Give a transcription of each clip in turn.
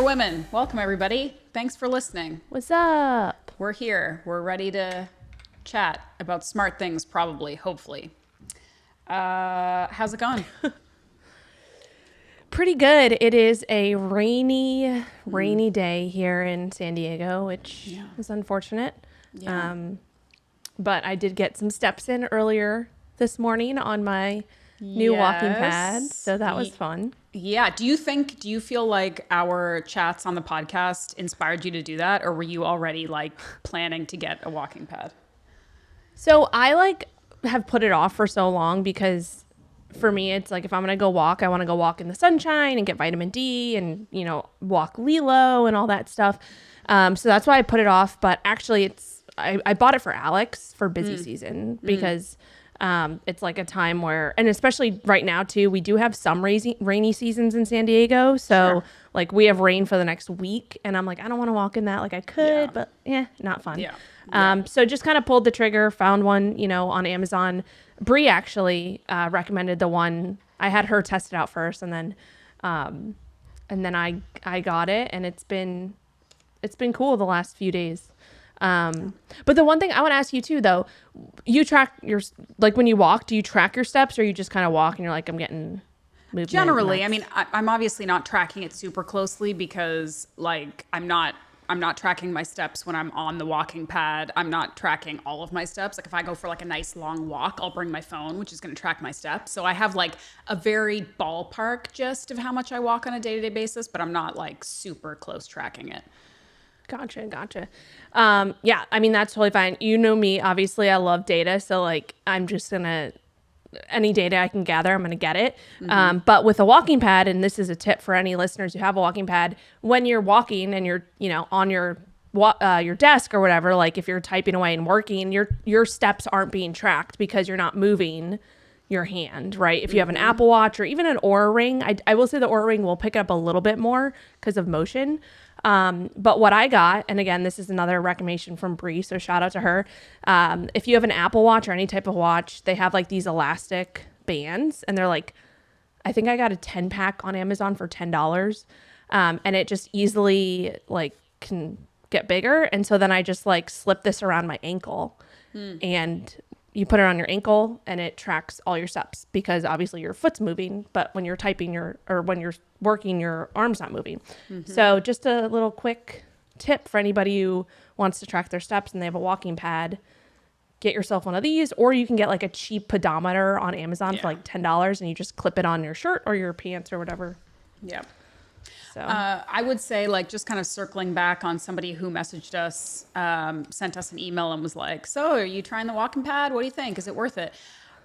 for Women. Welcome, everybody. Thanks for listening. What's up? We're here. We're ready to chat about smart things, probably, hopefully. How's it going? Pretty good. It is a rainy day here in San Diego, which is unfortunate. Yeah. But I did get some steps in earlier this morning on my new walking pad, so that was fun. Yeah. Do you feel like our chats on the podcast inspired you to do that, or were you already like planning to get a walking pad? So I have put it off for so long because for me, it's like if I'm going to go walk, I want to go walk in the sunshine and get vitamin D and, walk Lilo and all that stuff. So that's why I put it off. But actually, I bought it for Alex for busy season because it's like a time where, and especially right now too, we do have some rainy seasons in San Diego. So like we have rain for the next week and I'm like, I don't want to walk in that. Like I could, but not fun. Yeah. So just kind of pulled the trigger, found one, on Amazon. Bree actually recommended the one. I had her test it out first and then I got it and it's been cool the last few days. But the one thing I want to ask you too, though, you track when you walk, do you track your steps or you just kind of walk and you're like, I'm getting movement? Generally, I mean, I'm obviously not tracking it super closely because like I'm not tracking my steps when I'm on the walking pad. I'm not tracking all of my steps. Like if I go for like a nice long walk, I'll bring my phone, which is going to track my steps. So I have like a very ballpark gist of how much I walk on a day-to-day basis, but I'm not like super close tracking it. Gotcha. Yeah, I mean, that's totally fine. You know me, obviously I love data. So like, I'm just any data I can gather, I'm going to get it. But with a walking pad, and this is a tip for any listeners who have a walking pad, when you're walking and you're, on your desk or whatever, like if you're typing away and working, your steps aren't being tracked because you're not moving your hand, right? If you have an Apple Watch or even an Oura Ring, I will say the Oura Ring will pick it up a little bit more because of motion. But what I got, and again, this is another recommendation from Bree, so shout out to her. If you have an Apple Watch or any type of watch, they have like these elastic bands and they're like, I think I got a 10 pack on Amazon for $10. And it just easily like can get bigger. And so then I just like slip this around my ankle and you put it on your ankle and it tracks all your steps because obviously your foot's moving, but when you're typing or when you're working, your arm's not moving. So just a little quick tip for anybody who wants to track their steps and they have a walking pad, get yourself one of these, or you can get like a cheap pedometer on Amazon for like $10 and you just clip it on your shirt or your pants or whatever. Yeah. So I would say like just kind of circling back on somebody who messaged us, sent us an email and was like, so are you trying the walking pad? What do you think? Is it worth it?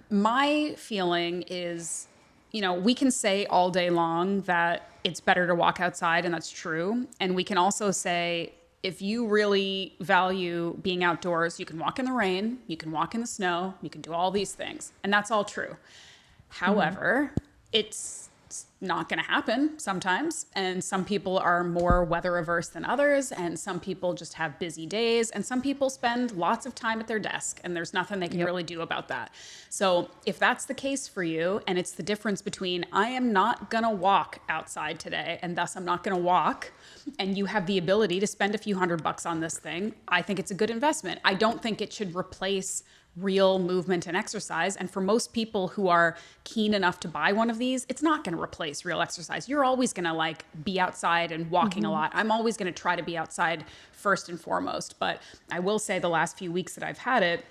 My feeling is, we can say all day long that it's better to walk outside, and that's true. And we can also say, if you really value being outdoors, you can walk in the rain, you can walk in the snow, you can do all these things. And that's all true. However, it's not going to happen sometimes. And some people are more weather averse than others. And some people just have busy days. And some people spend lots of time at their desk and there's nothing they can really do about that. So if that's the case for you, and it's the difference between I am not going to walk outside today and thus I'm not going to walk, and you have the ability to spend a few $100 on this thing, I think it's a good investment. I don't think it should replace real movement and exercise. And for most people who are keen enough to buy one of these, it's not going to replace real exercise. You're always going to like be outside and walking a lot. I'm always going to try to be outside first and foremost. But I will say the last few weeks that I've had it,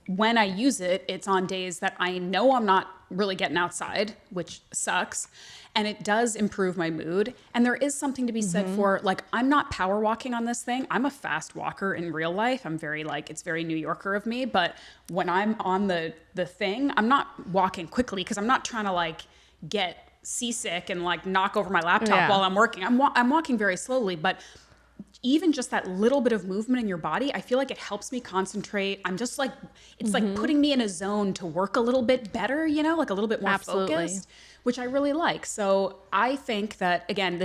when I use it, it's on days that I know I'm not really getting outside, which sucks. And it does improve my mood. And there is something to be said for, like, I'm not power walking on this thing. I'm a fast walker in real life. I'm very it's very New Yorker of me. But when I'm on the thing, I'm not walking quickly because I'm not trying to like get seasick and like knock over my laptop while I'm working. I'm walking very slowly, but even just that little bit of movement in your body, I feel like it helps me concentrate. I'm just like, it's like putting me in a zone to work a little bit better, like a little bit more focused, which I really like. So I think that, again,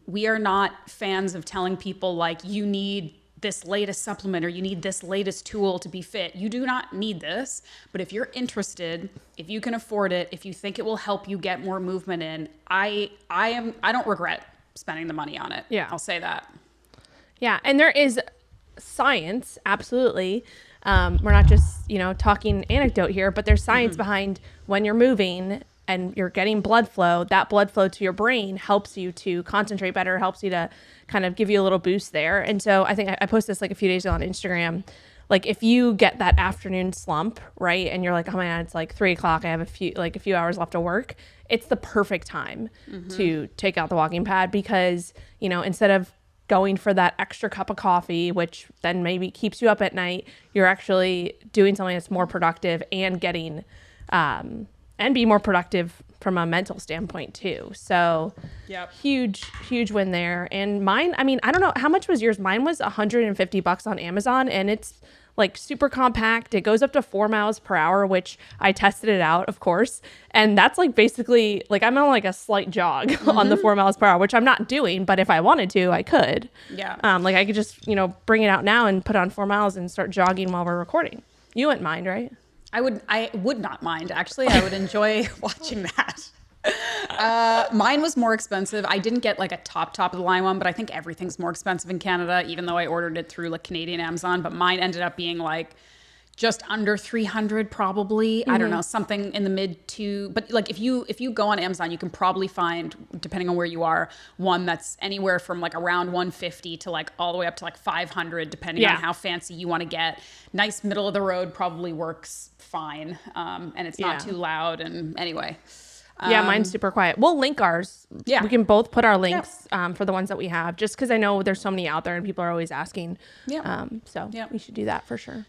we are not fans of telling people like, you need this latest supplement or you need this latest tool to be fit. You do not need this, but if you're interested, if you can afford it, if you think it will help you get more movement in, I don't regret spending the money on it. Yeah. I'll say that. Yeah. And there is science, absolutely. We're not just, talking anecdote here, but there's science behind when you're moving and you're getting blood flow, that blood flow to your brain helps you to concentrate better, helps you to kind of give you a little boost there. And so I think I posted this like a few days ago on Instagram. Like if you get that afternoon slump, right, and you're like, oh my God, it's like 3:00, I have a few hours left of work. It's the perfect time to take out the walking pad because, instead of going for that extra cup of coffee, which then maybe keeps you up at night, you're actually doing something that's more productive and getting, and be more productive from a mental standpoint too. So huge win there. And mine, I mean, I don't know, how much was yours? Mine was $150 on Amazon, and it's like super compact. It goes up to 4 miles per hour, which I tested it out, of course. And that's like basically like I'm on like a slight jog on the 4 miles per hour, which I'm not doing, but if I wanted to, I could. Yeah. Like I could just, bring it out now and put on 4 miles and start jogging while we're recording. You wouldn't mind, right? I would not mind, actually. I would enjoy watching that. Mine was more expensive. I didn't get like a top of the line one, but I think everything's more expensive in Canada, even though I ordered it through like Canadian Amazon. But mine ended up being like just under 300 probably. I don't know, something in the mid to, but like if you go on Amazon, you can probably find, depending on where you are, one that's anywhere from like around 150 to like all the way up to like 500, depending on how fancy you want to get. Nice middle of the road probably works fine. And it's not too loud. And anyway. Yeah, mine's super quiet. We'll link ours. Yeah. We can both put our links for the ones that we have, just because I know there's so many out there and people are always asking. So we should do that for sure.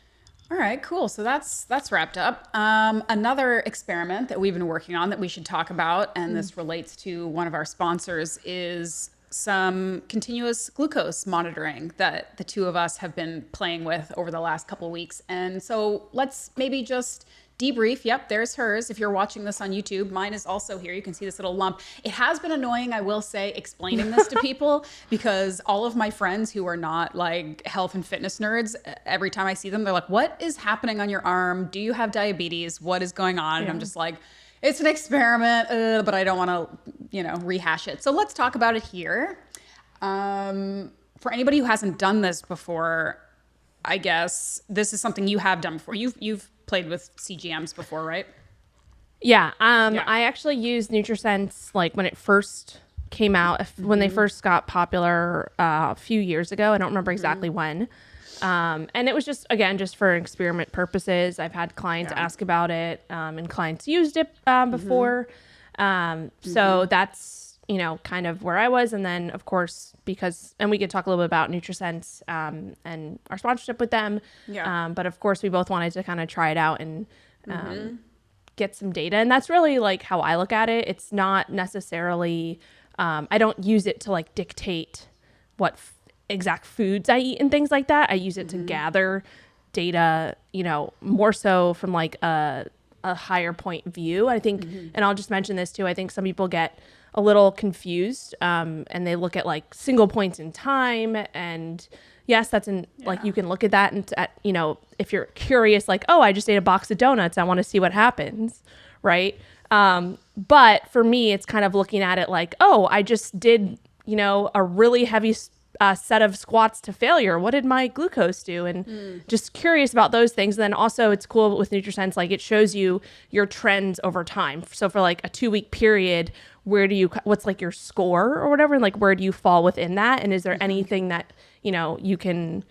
All right, cool. So that's wrapped up. Another experiment that we've been working on that we should talk about, and this relates to one of our sponsors, is some continuous glucose monitoring that the two of us have been playing with over the last couple of weeks. And so let's maybe just debrief. Yep, there's hers. If you're watching this on YouTube, mine is also here. You can see this little lump. It has been annoying, I will say, explaining this to people because all of my friends who are not like health and fitness nerds, every time I see them, they're like, what is happening on your arm? Do you have diabetes? What is going on? And I'm just like, it's an experiment, but I don't want to, rehash it. So let's talk about it here. For anybody who hasn't done this before, I guess this is something you have done before. You've played with CGMs before, right? Yeah. I actually used Neutr Sense like when it first came out, when they first got popular a few years ago. I don't remember exactly when. And it was just for experiment purposes. I've had clients ask about it, and clients used it before. So that's, kind of where I was. And then of course, and we could talk a little bit about Neutr Sense, and our sponsorship with them. But of course we both wanted to kind of try it out and, get some data. And that's really like how I look at it. It's not necessarily, I don't use it to like dictate what exact foods I eat and things like that. I use it to gather data, more so from like a higher point view. I think, and I'll just mention this too, I think some people get a little confused, and they look at like single points in time, and yes, that's like you can look at that and if you're curious, like, oh, I just ate a box of donuts, I want to see what happens, right? But for me, it's kind of looking at it like, oh, I just did a really heavy set of squats to failure. What did my glucose do? And just curious about those things. And then also it's cool with Neutr Sense, like it shows you your trends over time. So for like a 2-week period, what's like your score or whatever, and like where do you fall within that? And is there anything that, you can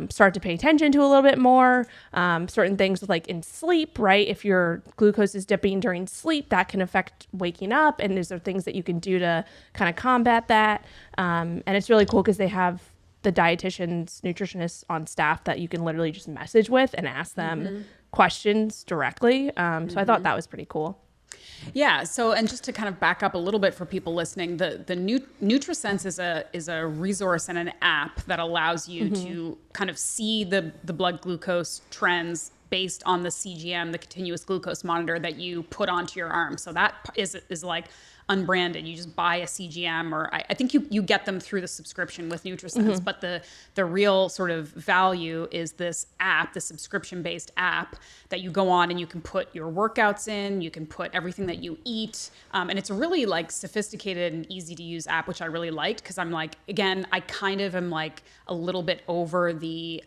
start to pay attention to a little bit more? Certain things with like in sleep, right? If your glucose is dipping during sleep, that can affect waking up. And is there things that you can do to kind of combat that? And it's really cool because they have the dietitians, nutritionists on staff that you can literally just message with and ask them questions directly. So I thought that was pretty cool. Yeah. So, and just to kind of back up a little bit for people listening, the Neutr Sense is a resource and an app that allows you to kind of see the blood glucose trends based on the CGM, the continuous glucose monitor that you put onto your arm. So that is like unbranded. You just buy a CGM, or I think you get them through the subscription with NutriSense. But the real sort of value is this app, the subscription-based app that you go on and you can put your workouts in, you can put everything that you eat. And it's a really like sophisticated and easy to use app, which I really liked, because I'm like, again, I kind of am like a little bit over the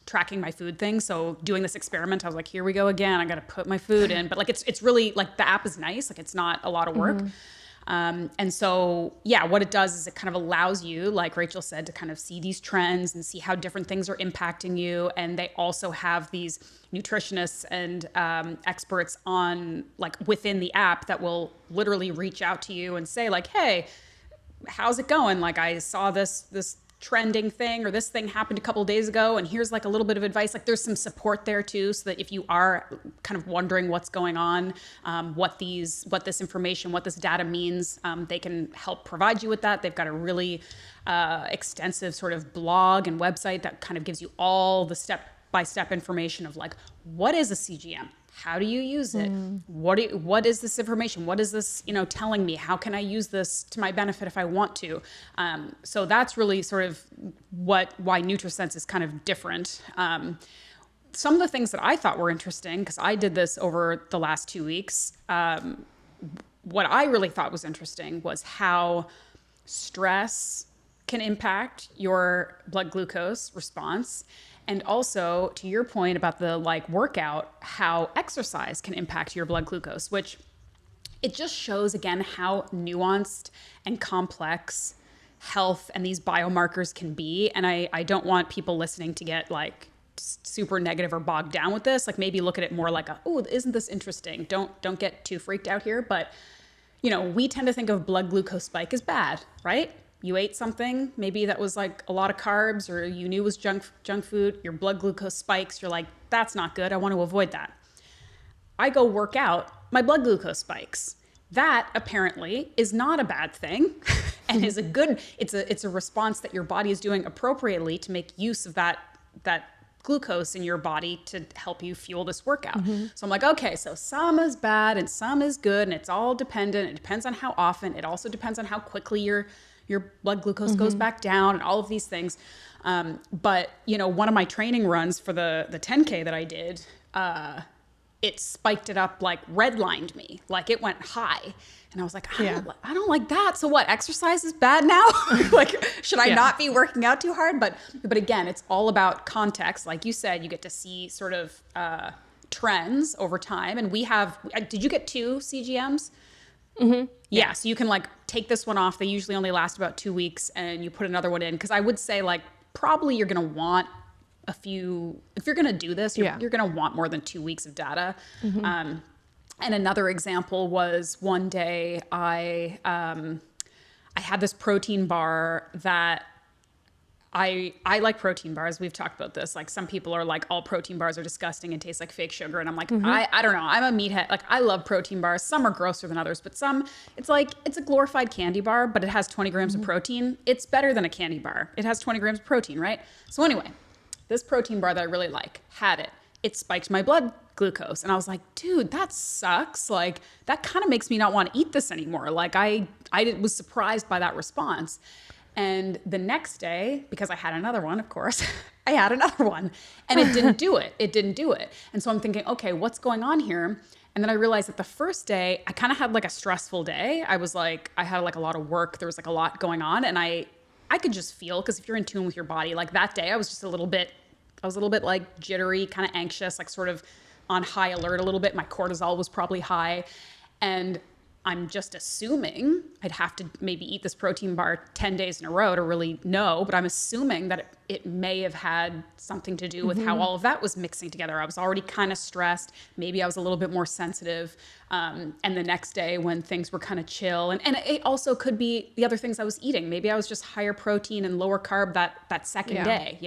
tracking my food thing. So doing this experiment, I was like, here we go again. I got to put my food in. But like, it's really like, the app is nice. Like, it's not a lot of work. And so, yeah, what it does is it kind of allows you, like Rachel said, to kind of see these trends and see how different things are impacting you. And they also have these nutritionists and experts on, like, within the app that will literally reach out to you and say like, hey, how's it going? Like, I saw this trending thing, or this thing happened a couple of days ago, and here's like a little bit of advice. Like, there's some support there too, so that if you are kind of wondering what's going on, what this information, what this data means, they can help provide you with that. They've got a really extensive sort of blog and website that kind of gives you all the step-by-step information of like, what is a CGM? How do you use it? What is this information? What is this, telling me? How can I use this to my benefit if I want to? So that's really sort of why NutriSense is kind of different. Some of the things that I thought were interesting, because I did this over the last 2 weeks, what I really thought was interesting was how stress can impact your blood glucose response. And also, to your point about the like workout, how exercise can impact your blood glucose, which it just shows again how nuanced and complex health and these biomarkers can be. And I don't want people listening to get like super negative or bogged down with this. Like, maybe look at it more like oh, isn't this interesting? Don't get too freaked out here. But we tend to think of blood glucose spike as bad, right? You ate something, maybe that was like a lot of carbs, or you knew was junk food, your blood glucose spikes, you're like, that's not good, I want to avoid that. I go work out, my blood glucose spikes. That apparently is not a bad thing and is it's a response that your body is doing appropriately to make use of that glucose in your body to help you fuel this workout. So I'm like, okay, so some is bad and some is good, and it's all dependent. It depends on how often. It also depends on how quickly your blood glucose goes back down, and all of these things. But one of my training runs for the 10K that I did, it spiked it up, like redlined me, like it went high. And I was like, I don't like that. So what, exercise is bad now? Like, should I not be working out too hard? But again, it's all about context. Like you said, you get to see sort of trends over time. And did you get 2 CGMs? Yeah, so you can like take this one off. They usually only last about 2 weeks, and you put another one in. Because I would say like probably you're going to want a few, if you're going to do this, you're going to want more than 2 weeks of data. And another example was one day I had this protein bar that I like protein bars. We've talked about this. Like, some people are like, all protein bars are disgusting and taste like fake sugar. And I'm like, I don't know. I'm a meathead. Like, I love protein bars. Some are grosser than others, but some, it's a glorified candy bar, but it has 20 grams of protein. It's better than a candy bar. It has 20 grams of protein, right? So anyway, this protein bar that I really like had it. It spiked my blood glucose. And I was like, dude, that sucks. Like, that kind of makes me not want to eat this anymore. Like, I was surprised by that response. And the next day, because I had another one, of course, I had another one, and it didn't do it. It didn't do it. And so I'm thinking, okay, what's going on here? And then I realized that the first day, I kind of had like a stressful day. I had like a lot of work. There was like a lot going on, and I could just feel, because if you're in tune with your body, like that day I was a little bit like jittery, kind of anxious, like sort of on high alert a little bit. My cortisol was probably high. And I'm just assuming I'd have to maybe eat this protein bar 10 days in a row to really know, but I'm assuming that it may have had something to do with how all of that was mixing together. I was already kind of stressed. Maybe I was a little bit more sensitive. And the next day when things were kind of chill, and it also could be the other things I was eating. Maybe I was just higher protein and lower carb that second day,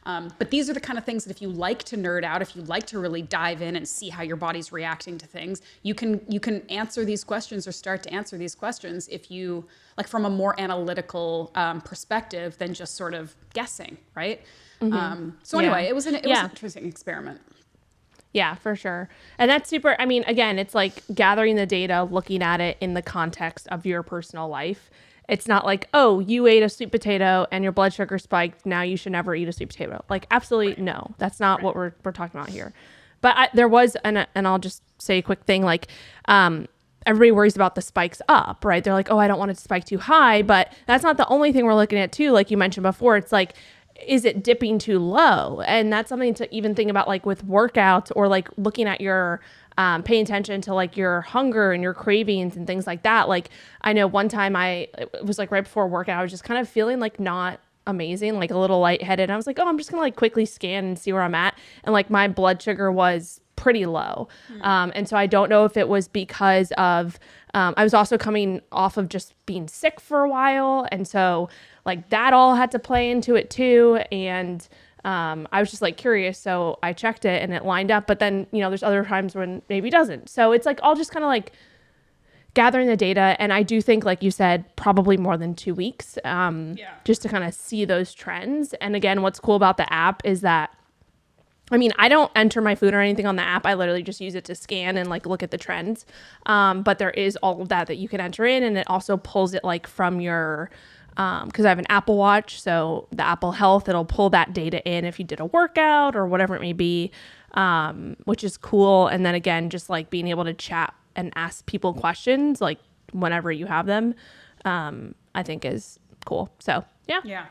But these are the kind of things that if you like to nerd out, if you like to really dive in and see how your body's reacting to things, you can answer these questions or start to answer these questions if you, like, from a more analytical perspective than just sort of guessing, right? So anyway, it was an interesting experiment. Yeah, for sure. And that's super. I mean, again, it's like gathering the data, looking at it in the context of your personal life. It's not like, oh, you ate a sweet potato and your blood sugar spiked. Now you should never eat a sweet potato. Like, absolutely no. That's not what we're talking about here. But there was, and I'll just say a quick thing, like, everybody worries about the spikes up, right? They're like, oh, I don't want it to spike too high. But that's not the only thing we're looking at too. Like you mentioned before, it's like, is it dipping too low? And that's something to even think about, like with workouts or like looking at your, paying attention to like your hunger and your cravings and things like that. Like I know one time it was like right before workout, I was just kind of feeling like not amazing, like a little lightheaded. I was like, oh, I'm just gonna like quickly scan and see where I'm at. And like my blood sugar was pretty low. And so I don't know if it was because of, I was also coming off of just being sick for a while. And so like that all had to play into it too. And I was just like curious. So I checked it and it lined up. But then, you know, there's other times when maybe it doesn't. So it's like all just kind of like gathering the data. And I do think, like you said, probably more than 2 weeks, just to kind of see those trends. And again, what's cool about the app is that, I mean, I don't enter my food or anything on the app. I literally just use it to scan and like look at the trends. But there is all of that you can enter in, and it also pulls it like from your, because I have an Apple Watch, so the Apple Health, it'll pull that data in if you did a workout or whatever it may be, which is cool. And then again, just like being able to chat and ask people questions like whenever you have them, I think is cool. So yeah. Yeah.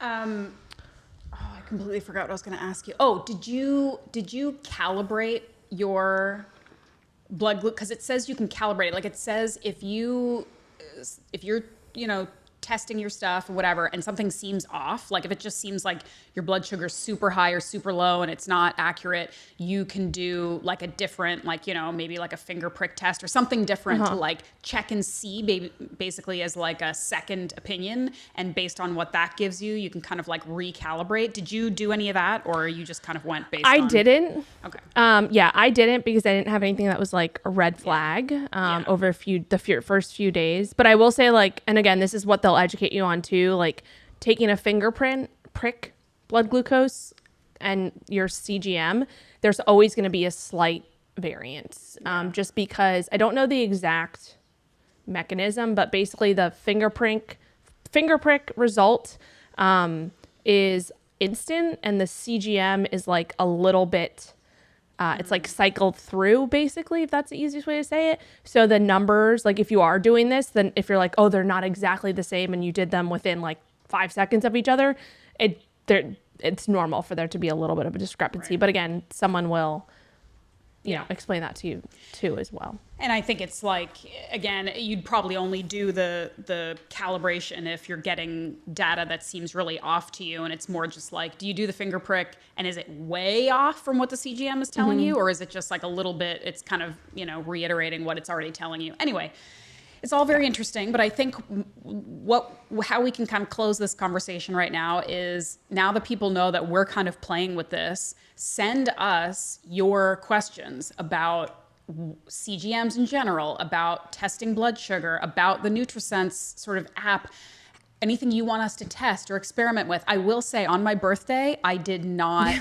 I completely forgot what I was going to ask you. Oh, did you calibrate your blood glucose? Because it says you can calibrate it. Like it says if you're, you know, testing your stuff or whatever, and something seems off, like if it just seems like your blood sugar's super high or super low and it's not accurate, you can do like a different, like, you know, maybe like a finger prick test or something different to like check and see, basically as like a second opinion. And based on what that gives you, you can kind of like recalibrate. Did you do any of that, or you just kind of went based on? I didn't. Okay. Yeah, I didn't, because I didn't have anything that was like a red flag over the first few days. But I will say, like, and again, this is what they'll educate you on too, like taking a fingerprint prick blood glucose and your CGM, there's always going to be a slight variance, just because I don't know the exact mechanism, but basically the finger prick result is instant, and the CGM is like a little bit it's like cycled through, basically, if that's the easiest way to say it. So the numbers, like if you are doing this, then if you're like, oh, they're not exactly the same, and you did them within like 5 seconds of each other, it's normal for there to be a little bit of a discrepancy. Right. But again, someone will, you know, explain that to you too as well. And I think it's like, again, you'd probably only do the calibration if you're getting data that seems really off to you. And it's more just like, do you do the finger prick and is it way off from what the CGM is telling you? Or is it just like a little bit, it's kind of, you know, reiterating what it's already telling you? Anyway, it's all very interesting, but I think how we can kind of close this conversation right now is, now that people know that we're kind of playing with this, send us your questions about CGMs in general, about testing blood sugar, about the Neutr Sense sort of app, anything you want us to test or experiment with. I will say, on my birthday, I did not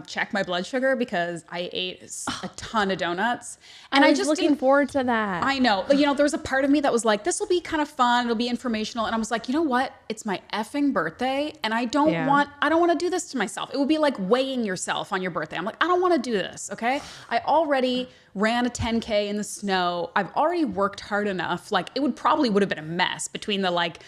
check my blood sugar because I ate a ton of donuts. And I I was just looking forward to that. I know. But, you know, there was a part of me that was like, this will be kind of fun. It'll be informational. And I was like, you know what? It's my effing birthday. And I don't want to do this to myself. It would be like weighing yourself on your birthday. I'm like, I don't want to do this. Okay. I already ran a 10K in the snow. I've already worked hard enough. Like, it would have been a mess between the like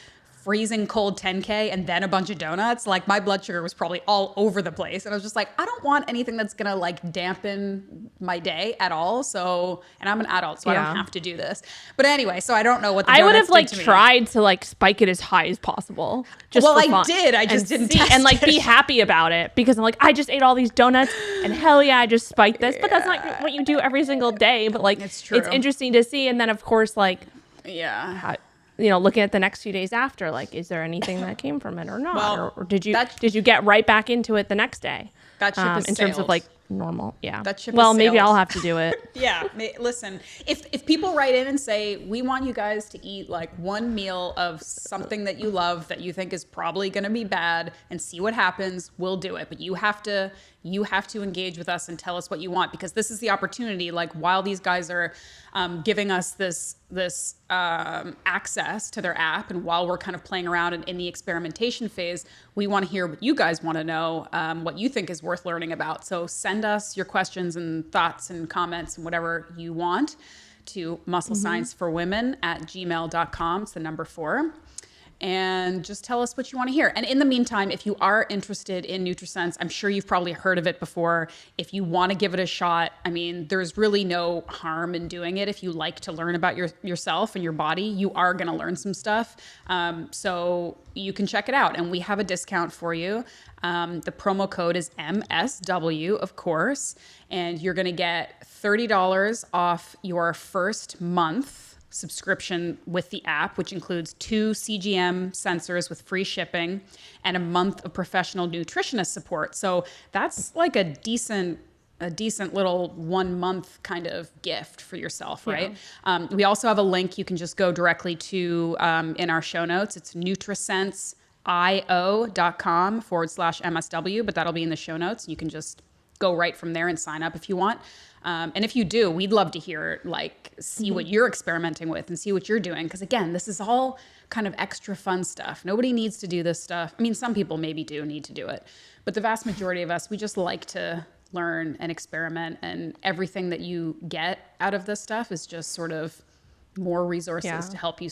freezing cold 10K and then a bunch of donuts. Like, my blood sugar was probably all over the place. And I was just like, I don't want anything that's going to like dampen my day at all. So, and I'm an adult, so I don't have to do this. But anyway, so I don't know what the I would have like did to tried to like spike it as high as possible. Just well, for I fun. did. I just didn't test and like it. be happy about it, because I'm like, I just ate all these donuts and hell yeah, I just spiked this. But that's not what you do every single day. But like, it's true. It's interesting to see. And then of course, like, you know, looking at the next few days after, like, is there anything that came from it or not? Well, or did you get right back into it the next day? That ship is in terms of like normal. Yeah. That ship Well, has maybe sailed. I'll have to do it. Yeah, listen, if people write in and say, we want you guys to eat like one meal of something that you love that you think is probably going to be bad and see what happens, we'll do it. But you have to engage with us and tell us what you want, because this is the opportunity. Like, while these guys are giving us this access to their app, and while we're kind of playing around in the experimentation phase, we want to hear what you guys want to know, what you think is worth learning about. So send us your questions and thoughts and comments and whatever you want to musclescienceforwomen@gmail.com. It's the number 4. And just tell us what you want to hear. And in the meantime, if you are interested in NutriSense, I'm sure you've probably heard of it before. If you want to give it a shot, I mean, there's really no harm in doing it. If you like to learn about yourself and your body, you are going to learn some stuff. So you can check it out. And we have a discount for you. The promo code is MSW, of course. And you're going to get $30 off your first month subscription with the app, which includes 2 CGM sensors with free shipping and a month of professional nutritionist support. So that's like a decent little 1 month kind of gift for yourself, right? Yeah. We also have a link you can just go directly to in our show notes. It's NutriSenseIO.com/MSW, but that'll be in the show notes. You can just go right from there and sign up if you want. And if you do, we'd love to hear, see what you're experimenting with and see what you're doing. Because again, this is all kind of extra fun stuff. Nobody needs to do this stuff. I mean, some people maybe do need to do it, but the vast majority of us, we just like to learn and experiment, and everything that you get out of this stuff is just sort of more resources to help you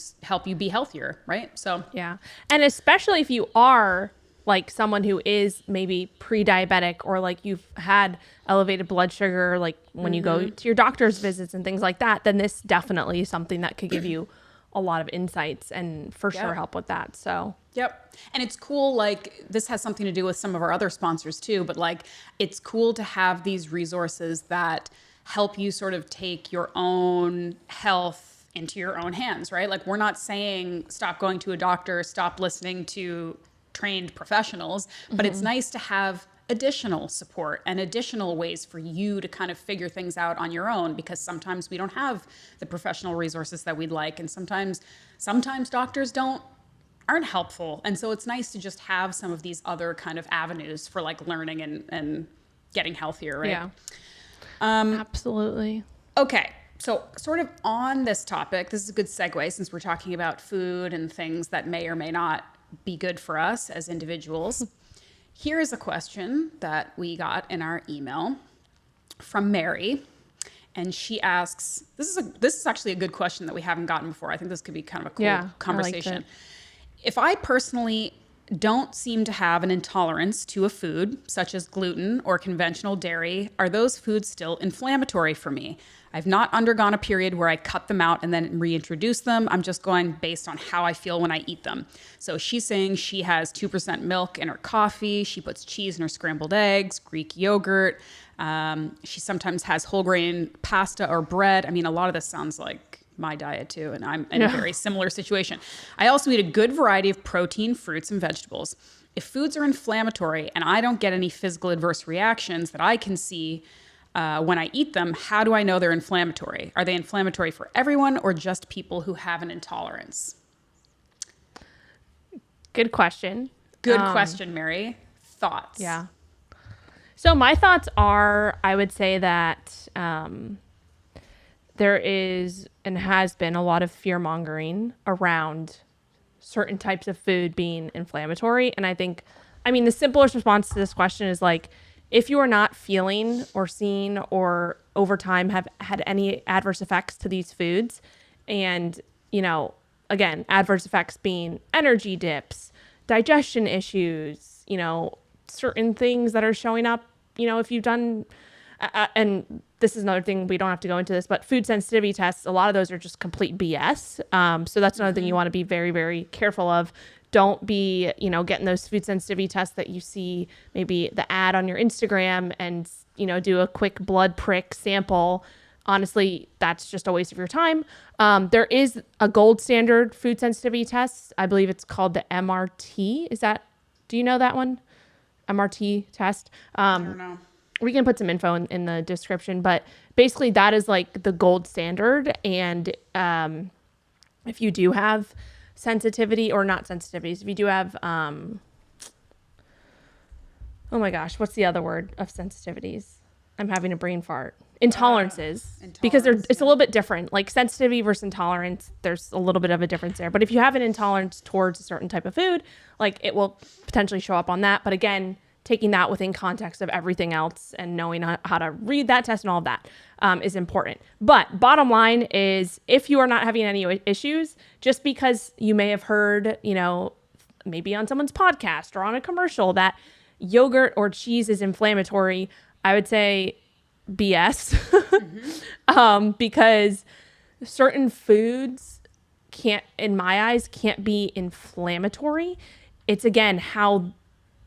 be healthier, right? So yeah. And especially if you are like someone who is maybe pre-diabetic, or like you've had elevated blood sugar, like when you go to your doctor's visits and things like that, then this definitely is something that could give you a lot of insights and for sure help with that. So yep. And it's cool, like, this has something to do with some of our other sponsors too, but like, it's cool to have these resources that help you sort of take your own health into your own hands, right? Like, we're not saying stop going to a doctor, stop listening to trained professionals, but it's nice to have additional support and additional ways for you to kind of figure things out on your own, because sometimes we don't have the professional resources that we'd like, and sometimes doctors aren't helpful. And so it's nice to just have some of these other kind of avenues for like learning and getting healthier, right? yeah. Absolutely. Okay. So sort of on this topic, this is a good segue since we're talking about food and things that may or may not be good for us as individuals. Here is a question that we got in our email from Mary. And she asks, this is actually a good question that we haven't gotten before. I think this could be kind of a cool conversation. I liked it. If I personally don't seem to have an intolerance to a food, such as gluten or conventional dairy, are those foods still inflammatory for me? I've not undergone a period where I cut them out and then reintroduce them. I'm just going based on how I feel when I eat them. So she's saying she has 2% milk in her coffee. She puts cheese in her scrambled eggs, Greek yogurt. She sometimes has whole grain pasta or bread. I mean, a lot of this sounds like my diet too, and I'm in a very similar situation. I also eat a good variety of protein, fruits, and vegetables. If foods are inflammatory and I don't get any physical adverse reactions that I can see when I eat them, how do I know they're inflammatory? Are they inflammatory for everyone or just people who have an intolerance? Good question. Good question, Mary. Thoughts? Yeah. So my thoughts are, I would say that there is and has been a lot of fear mongering around certain types of food being inflammatory. And I think, the simplest response to this question is like, if you are not feeling or seeing or over time have had any adverse effects to these foods, and, again, adverse effects being energy dips, digestion issues, certain things that are showing up, if you've done, and this is another thing, we don't have to go into this, but food sensitivity tests, a lot of those are just complete BS. So that's another thing you want to be very, very careful of. Don't be, getting those food sensitivity tests that you see maybe the ad on your Instagram and, do a quick blood prick sample. Honestly, that's just a waste of your time. There is a gold standard food sensitivity test. I believe it's called the MRT. Do you know that one? MRT test. I don't know. we can put some info in the description, but basically that is like the gold standard. And if you do have sensitivity or not sensitivities, if you do have, oh my gosh, what's the other word of sensitivities? I'm having a brain fart. Intolerances, because it's a little bit different. Like sensitivity versus intolerance, there's a little bit of a difference there. But if you have an intolerance towards a certain type of food, like it will potentially show up on that. But again, taking that within context of everything else and knowing how to read that test and all of that is important. But bottom line is, if you are not having any issues, just because you may have heard, maybe on someone's podcast or on a commercial that yogurt or cheese is inflammatory, I would say BS. Because certain foods in my eyes, can't be inflammatory. It's again, how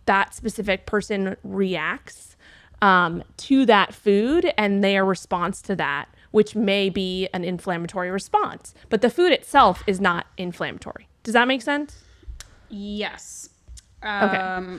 that specific person reacts to that food and their response to that, which may be an inflammatory response. But the food itself is not inflammatory. Does that make sense? Yes. Okay.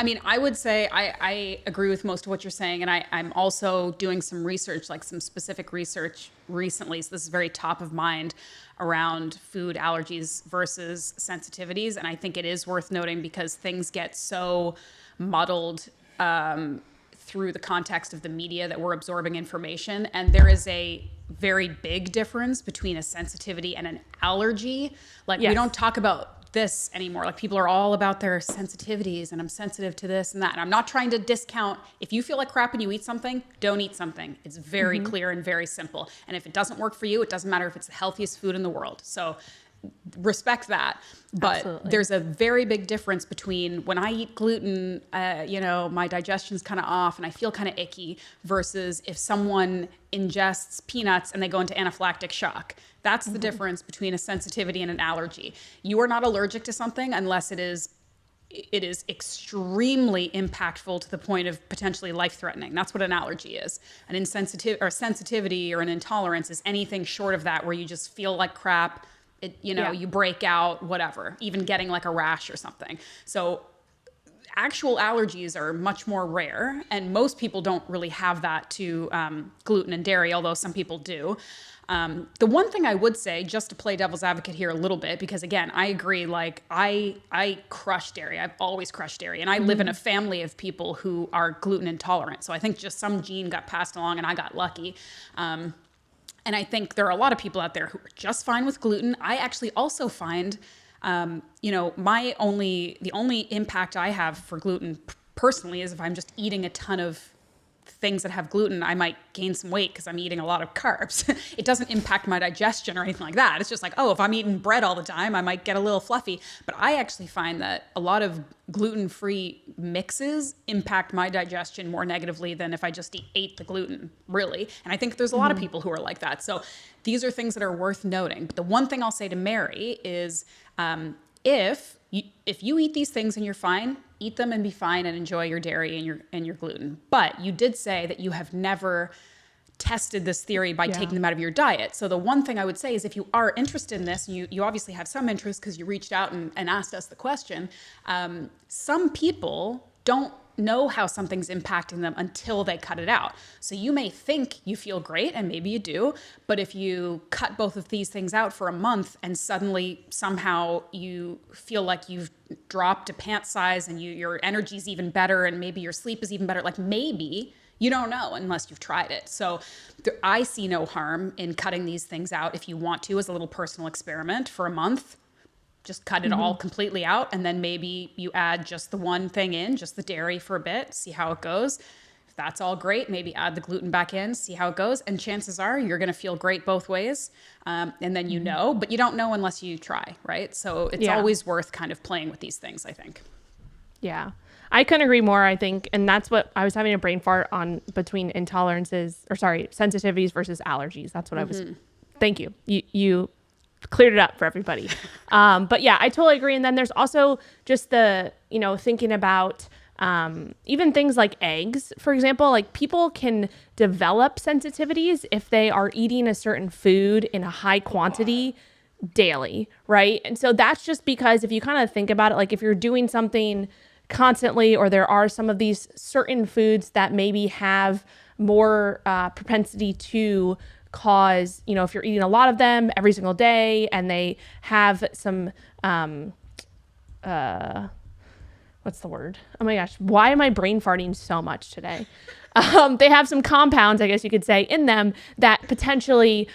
I mean, I would say I agree with most of what you're saying. And I'm also doing some research, like some specific research recently. So this is very top of mind around food allergies versus sensitivities. And I think it is worth noting because things get so muddled through the context of the media that we're absorbing information. And there is a very big difference between a sensitivity and an allergy. Like we don't talk about this anymore. Like people are all about their sensitivities and I'm sensitive to this and that. And I'm not trying to discount, if you feel like crap when you eat something, don't eat something. It's very clear and very simple. And if it doesn't work for you, it doesn't matter if it's the healthiest food in the world. So respect that. But Absolutely. There's a very big difference between when I eat gluten, my digestion's kind of off and I feel kind of icky, versus if someone ingests peanuts and they go into anaphylactic shock. That's the difference between a sensitivity and an allergy. You are not allergic to something unless it is extremely impactful to the point of potentially life-threatening. That's what an allergy is. An insensitive or sensitivity or an intolerance is anything short of that, where you just feel like crap. You break out, whatever, even getting like a rash or something. So actual allergies are much more rare, and most people don't really have that to gluten and dairy, although some people do. The one thing I would say, just to play devil's advocate here a little bit, because again, I agree, like I crush dairy. I've always crushed dairy, and I live in a family of people who are gluten intolerant. So I think just some gene got passed along and I got lucky. And I think there are a lot of people out there who are just fine with gluten. I actually also find, the only impact I have for gluten personally is if I'm just eating a ton of things that have gluten, I might gain some weight because I'm eating a lot of carbs. It doesn't impact my digestion or anything like that. It's just like, if I'm eating bread all the time, I might get a little fluffy. But I actually find that a lot of gluten-free mixes impact my digestion more negatively than if I just ate the gluten, really. And I think there's a lot of people who are like that. So these are things that are worth noting. But the one thing I'll say to Mary is, if you eat these things and you're fine, eat them and be fine and enjoy your dairy and your gluten. But you did say that you have never tested this theory by taking them out of your diet. So the one thing I would say is, if you are interested in this, you obviously have some interest because you reached out and asked us the question. Some people don't know how something's impacting them until they cut it out. So you may think you feel great, and maybe you do, but if you cut both of these things out for a month and suddenly somehow you feel like you've dropped a pant size and your energy's even better and maybe your sleep is even better, like maybe you don't know unless you've tried it. So I see no harm in cutting these things out if you want to, as a little personal experiment for a month. Just cut it all completely out, and then maybe you add just the one thing in, just the dairy for a bit, see how it goes. If that's all great, maybe add the gluten back in, see how it goes. And chances are you're going to feel great both ways. And then but you don't know unless you try, right? So it's always worth kind of playing with these things, I think. Yeah. I couldn't agree more, I think. And that's what I was having a brain fart on, between sensitivities versus allergies. That's what I was. Thank you. You cleared it up for everybody. But yeah, I totally agree. And then there's also just the, thinking about even things like eggs, for example. Like, people can develop sensitivities if they are eating a certain food in a high quantity daily, right? And so that's just because if you kind of think about it, like if you're doing something constantly, or there are some of these certain foods that maybe have more propensity to cause, if you're eating a lot of them every single day and they have some, what's the word? Oh my gosh, why am I brain farting so much today? They have some compounds, I guess you could say, in them that potentially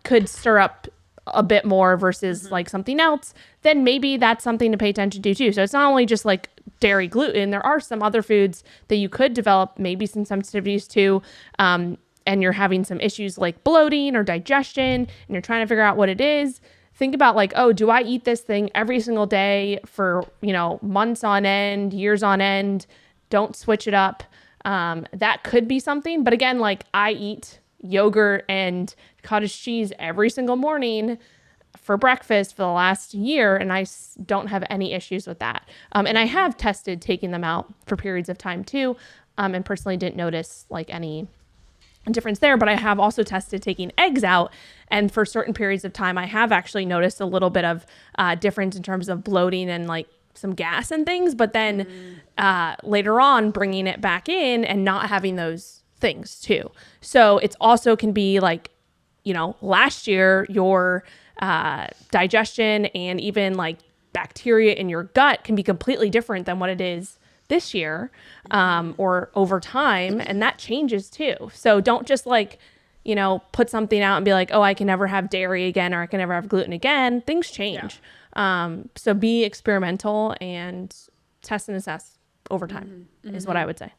could stir up a bit more versus like something else, then maybe that's something to pay attention to too. So it's not only just like dairy, gluten, there are some other foods that you could develop maybe some sensitivities to, and you're having some issues like bloating or digestion and you're trying to figure out what it is. Think about like, oh, do I eat this thing every single day for, months on end, years on end? Don't switch it up. That could be something. But again, like I eat yogurt and cottage cheese every single morning for breakfast for the last year, and I don't have any issues with that. And I have tested taking them out for periods of time too, and personally didn't notice like any difference there. But I have also tested taking eggs out, and for certain periods of time, I have actually noticed a little bit of difference in terms of bloating and like some gas and things. But then later on, bringing it back in and not having those things too. So it's also can be like, last year your digestion and even like bacteria in your gut can be completely different than what it is this year or over time, and that changes too. So don't just like, put something out and be like, oh, I can never have dairy again or I can never have gluten again. Things change. So be experimental and test and assess over time is what I would say.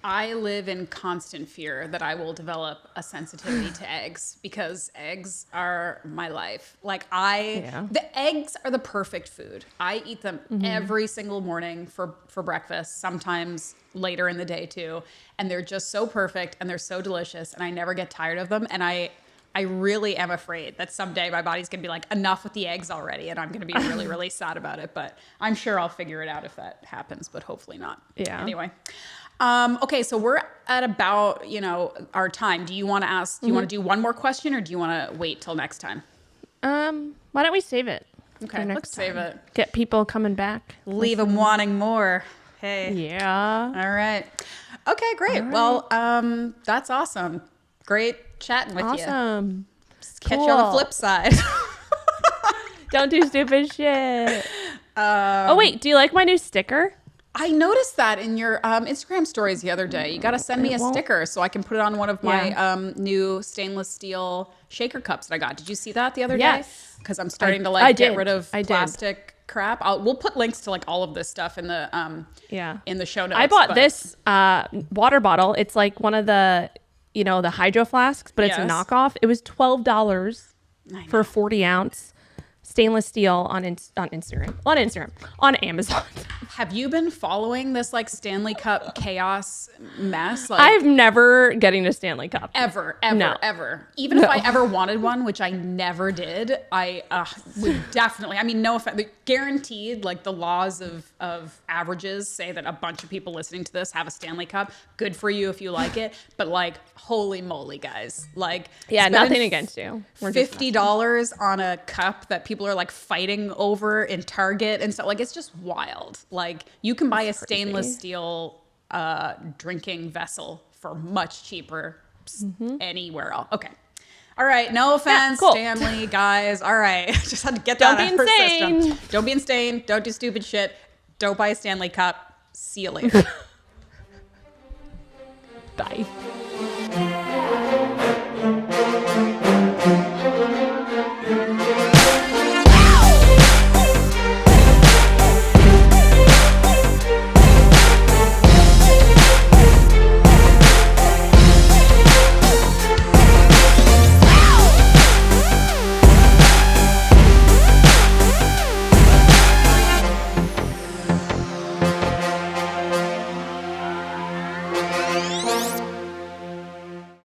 I live in constant fear that I will develop a sensitivity to eggs because eggs are my life. Like the eggs are the perfect food. I eat them every single morning for breakfast, sometimes later in the day too. And they're just so perfect and they're so delicious and I never get tired of them. And I really am afraid that someday my body's going to be like, enough with the eggs already. And I'm going to be really, really sad about it. But I'm sure I'll figure it out if that happens, but hopefully not. Yeah. Anyway. Okay, so we're at about, our time. Do you want to ask, do you want to do one more question or do you want to wait till next time? Why don't we save it? Okay, let's save it. Get people coming back. Leave them wanting more. Hey. Yeah. All right. Okay, great. Right. Well, that's awesome. Great chatting with you. Awesome. Catch you on the flip side. Don't do stupid shit. Oh, wait. Do you like my new sticker? I noticed that in your Instagram stories the other day. You got to send me a sticker so I can put it on one of my new stainless steel shaker cups that I got. Did you see that the other day? Because I'm starting to get rid of plastic crap. We'll put links to like all of this stuff in the in the show notes. I bought this water bottle. It's like one of the the hydro flasks, but it's a knockoff. It was $12 for a 40-ounce stainless steel on Amazon. Have you been following this like Stanley Cup chaos mess? Like, I've never getting a Stanley Cup. Ever. Even if I ever wanted one, which I never did, I would definitely, no offense, guaranteed, like the laws of averages say that a bunch of people listening to this have a Stanley Cup. Good for you if you like it. But like, holy moly, guys. Like, nothing against you. We're $50 on a cup that people are like fighting over in Target and stuff. Like, it's just wild. Like, you can buy a stainless steel drinking vessel for much cheaper anywhere else. Okay. All right. No offense, cool. Stanley, guys. All right. Just had to get that out of our system. Don't be insane. Don't do stupid shit. Don't buy a Stanley Cup. See you later.